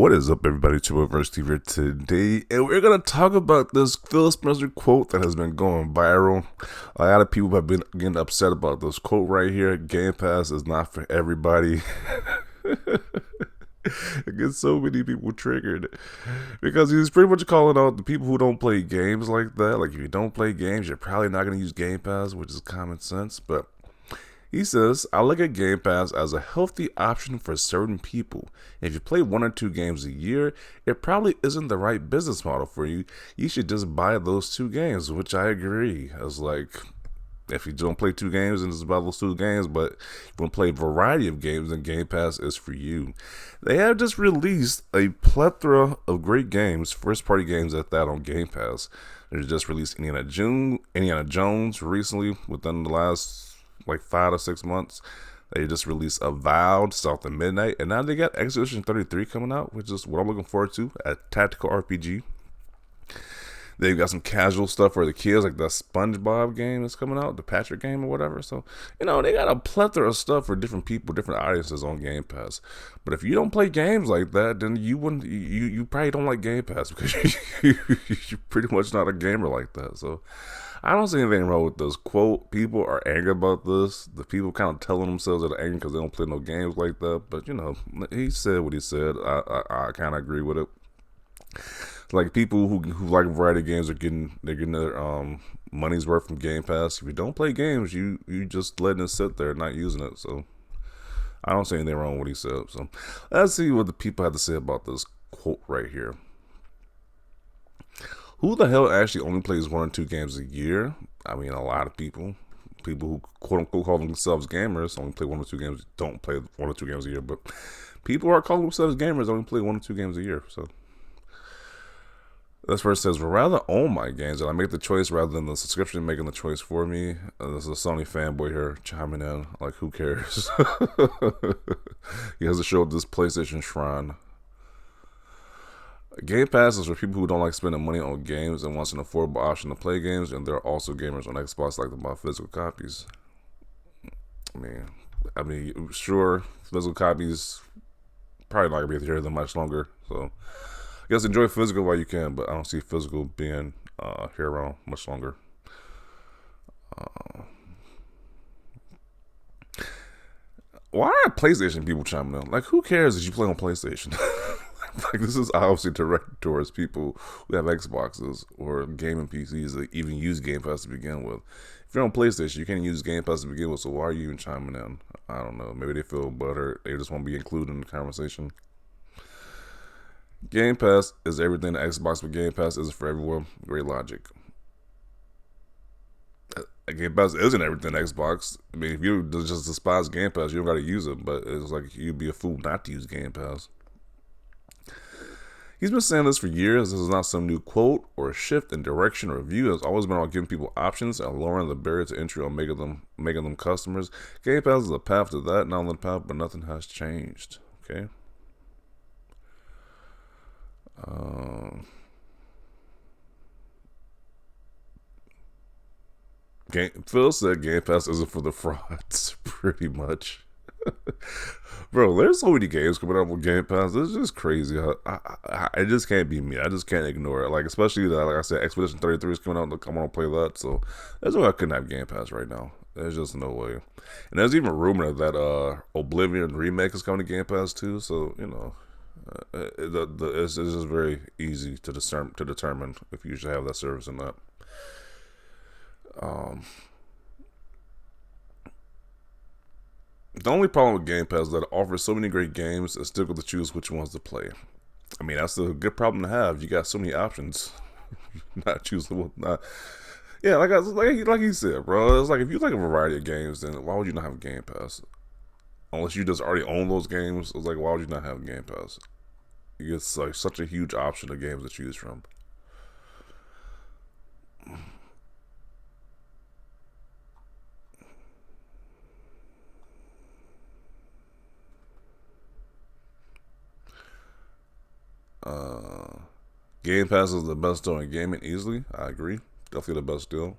What is up, everybody? University here today, and we're gonna talk about this Phil Spencer quote that has been going viral. A lot of people have been getting upset about this quote right here. Game Pass is not for everybody. It gets so many people triggered because he's pretty much calling out the people who don't play games like that. Like, if you don't play games, you're probably not gonna use Game Pass, which is common sense, but he says, I look at Game Pass as a healthy option for certain people. If you play one or two games a year, it probably isn't the right business model for you. You should just buy those two games, which I agree. As like, if you don't play two games, then it's about those two games, but if you want to play a variety of games, then Game Pass is for you. They have just released a plethora of great games, first-party games at that, on Game Pass. They just released Indiana Jones recently, within the last 5 to 6 months. They just released Avowed, South of Midnight, and now they got Expedition 33 coming out, which is what I'm looking forward to, a tactical RPG. They've got some casual stuff for the kids, like the SpongeBob game that's coming out, the Patrick game or whatever. So, they got a plethora of stuff for different people, different audiences on Game Pass. But if you don't play games like that, then you probably don't like Game Pass, because you're pretty much not a gamer like that. So I don't see anything wrong with this quote. People are angry about this. The people kind of telling themselves they're angry because they don't play no games like that. But, he said what he said. I kind of agree with it. Like, people who like variety of games they're getting their money's worth from Game Pass. If you don't play games, you just letting it sit there, not using it. So I don't see anything wrong with what he said. So let's see what the people have to say about this quote right here. Who the hell actually only plays one or two games a year? I mean, a lot of people who quote unquote call themselves gamers only play one or two games. Don't play one or two games a year, but people who are calling themselves gamers only play one or two games a year. So this verse says, "Would rather own my games and I make the choice rather than the subscription making the choice for me." This is a Sony fanboy here chiming in. Like, who cares? He has to show up this PlayStation shrine. Game Pass is for people who don't like spending money on games and wants an affordable option to play games, and there are also gamers on Xbox like to buy physical copies. I mean, sure, physical copies probably not gonna be here that much longer. So I guess enjoy physical while you can, but I don't see physical being here around much longer. Why are PlayStation people chiming in? Like, who cares if you play on PlayStation? Like, this is obviously directed towards people who have Xboxes or gaming PCs that even use Game Pass to begin with. If you're on PlayStation, you can't use Game Pass to begin with, so why are you even chiming in? I don't know. Maybe they feel buttered. They just want to be included in the conversation. Game Pass is everything to Xbox, but Game Pass isn't for everyone. Great logic. Game Pass isn't everything to Xbox. I mean, if you just despise Game Pass, you don't got to use it, but it's like you'd be a fool not to use Game Pass. He's been saying this for years. This is not some new quote or a shift in direction or view. It's always been about giving people options and lowering the barrier to entry or making them customers. Game Pass is a path to that, not only the path, but nothing has changed. Okay. Phil said Game Pass isn't for the frauds, pretty much. Bro, there's so many games coming out with Game Pass. It's just crazy. It just can't be me. I just can't ignore it. Like, especially that, like I said, Expedition 33 is coming out. I want to play that. So there's no way I couldn't have Game Pass right now. There's just no way. And there's even a rumor that Oblivion remake is coming to Game Pass too. So it's just very easy to determine if you should have that service or not. The only problem with Game Pass is that it offers so many great games, it's difficult to choose which ones to play. I mean, that's a good problem to have. You got so many options. Not choosing one. Yeah, like he said, bro. It's like, if you like a variety of games, then why would you not have Game Pass? Unless you just already own those games, it's like, why would you not have Game Pass? It's like such a huge option of games to choose from. Game Pass is the best deal in gaming, easily. I agree. Definitely the best deal.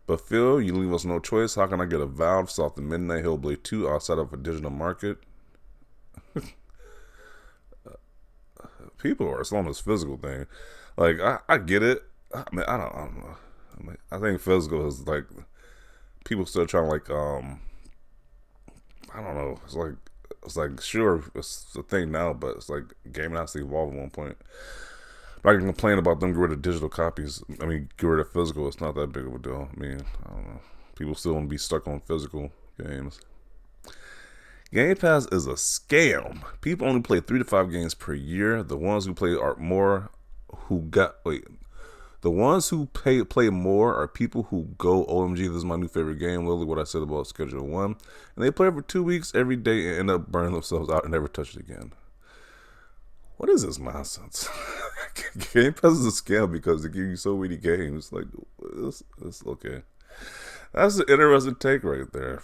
But Phil, you leave us no choice. How can I get a Valve off the Midnight Hellblade 2 outside of a digital market? People are still on this physical thing. Like I get it. I don't know. I think physical is like people still trying to like I don't know. It's like sure it's a thing now, but it's like gaming has to evolve at one point. But I can complain about them get rid of digital copies. I mean, get rid of physical. It's not that big of a deal. I mean, I don't know. People still want to be stuck on physical games. Game Pass is a scam. People only play 3 to 5 games per year. The ones who play are more who got wait. The ones who play more are people who go, OMG, this is my new favorite game. Literally what I said about Schedule 1. And they play for 2 weeks every day and end up burning themselves out and never touch it again. What is this nonsense? Game Pass is a scam because they give you so many games. Like, it's okay. That's an interesting take right there.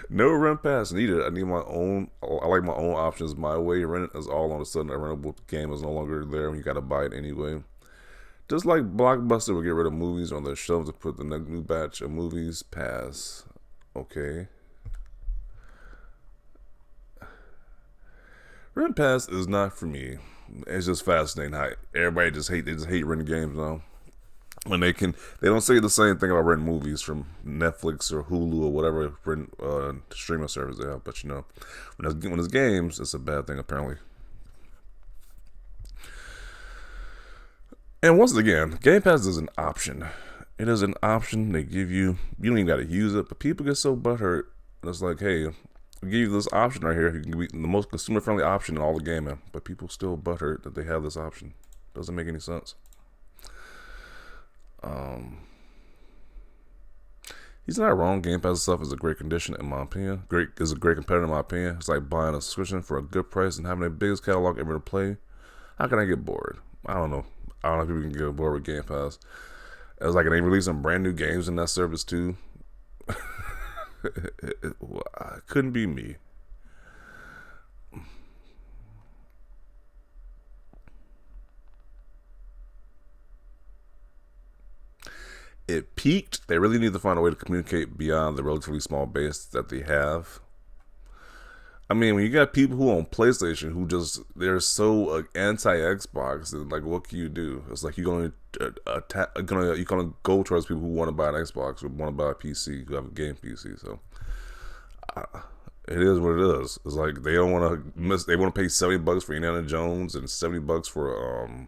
No rent pass needed. I need my own. I like my own options my way. Rent is all on a sudden. A rentable game is no longer there when you gotta buy it anyway. Just like Blockbuster will get rid of movies on their shelves to put the next new batch of movies pass. Okay. Rent pass is not for me. It's just fascinating how everybody they just hate renting games now. When they don't say the same thing about renting movies from Netflix or Hulu or whatever streaming service they have. But you know, when it's games, it's a bad thing apparently. And once again, Game Pass is an option. It is an option they give you. You don't even got to use it, but people get so butthurt. It's like, hey, we give you this option right here. You can be the most consumer-friendly option in all the gaming, but people still butthurt that they have this option. Doesn't make any sense. He's not wrong. Game Pass stuff is a great condition in my opinion. Is a great competitor in my opinion. It's like buying a subscription for a good price and having the biggest catalog ever to play. How can I get bored? I don't know. I don't know if people can get bored with Game Pass. It's like they releasing brand new games in that service too. It couldn't be me. It peaked. They really need to find a way to communicate beyond the relatively small base that they have. I mean, when you got people who own PlayStation who they're so anti Xbox, and like, what can you do? It's like you're gonna go towards people who want to buy an Xbox or want to buy a PC, who have a game PC. So it is what it is. It's like they don't want to miss. They want to pay $70 for Indiana Jones and $70 for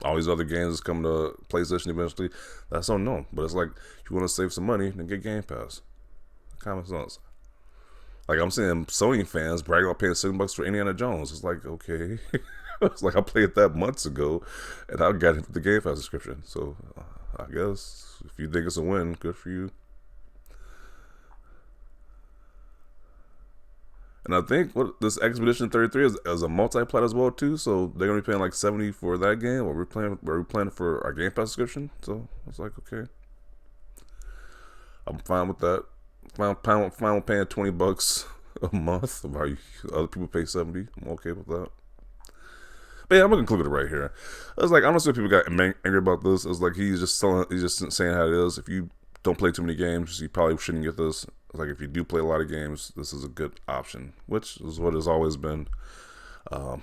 all these other games that's coming to PlayStation eventually. That's unknown. But it's like, if you want to save some money, then get Game Pass. Common sense. Like, I'm seeing Sony fans bragging about paying $7 for Indiana Jones. It's like, okay. It's like I played that months ago, and I got the Game Pass subscription. So, I guess, if you think it's a win, good for you. And I think what this Expedition 33 is a multi-plat as well too, so they're gonna be paying like $70 for that game. Or we're playing for our Game Pass subscription. So I was like, okay, I'm fine with that. Fine with paying $20 a month. While other people pay $70. I'm okay with that. But yeah, I'm gonna conclude it right here. I was like, I don't see if people got angry about this. It's like he's just saying how it is. If you don't play too many games, you probably shouldn't get this. Like, if you do play a lot of games, this is a good option, which is what it's always been.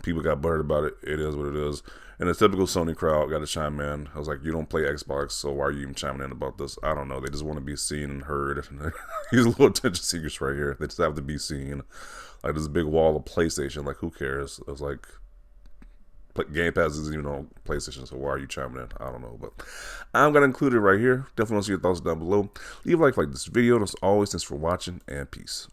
People got buttered about it. It is what it is. And the typical Sony crowd got to chime in. I was like, you don't play Xbox, so why are you even chiming in about this? I don't know. They just want to be seen and heard. These little attention seekers right here. They just have to be seen. Like, this big wall of PlayStation. Like, who cares? It's like, Game Pass isn't even on PlayStation, so why are you chiming in? I don't know, but I'm going to include it right here. Definitely want to see your thoughts down below. Leave a like this video. And as always, thanks for watching, and peace.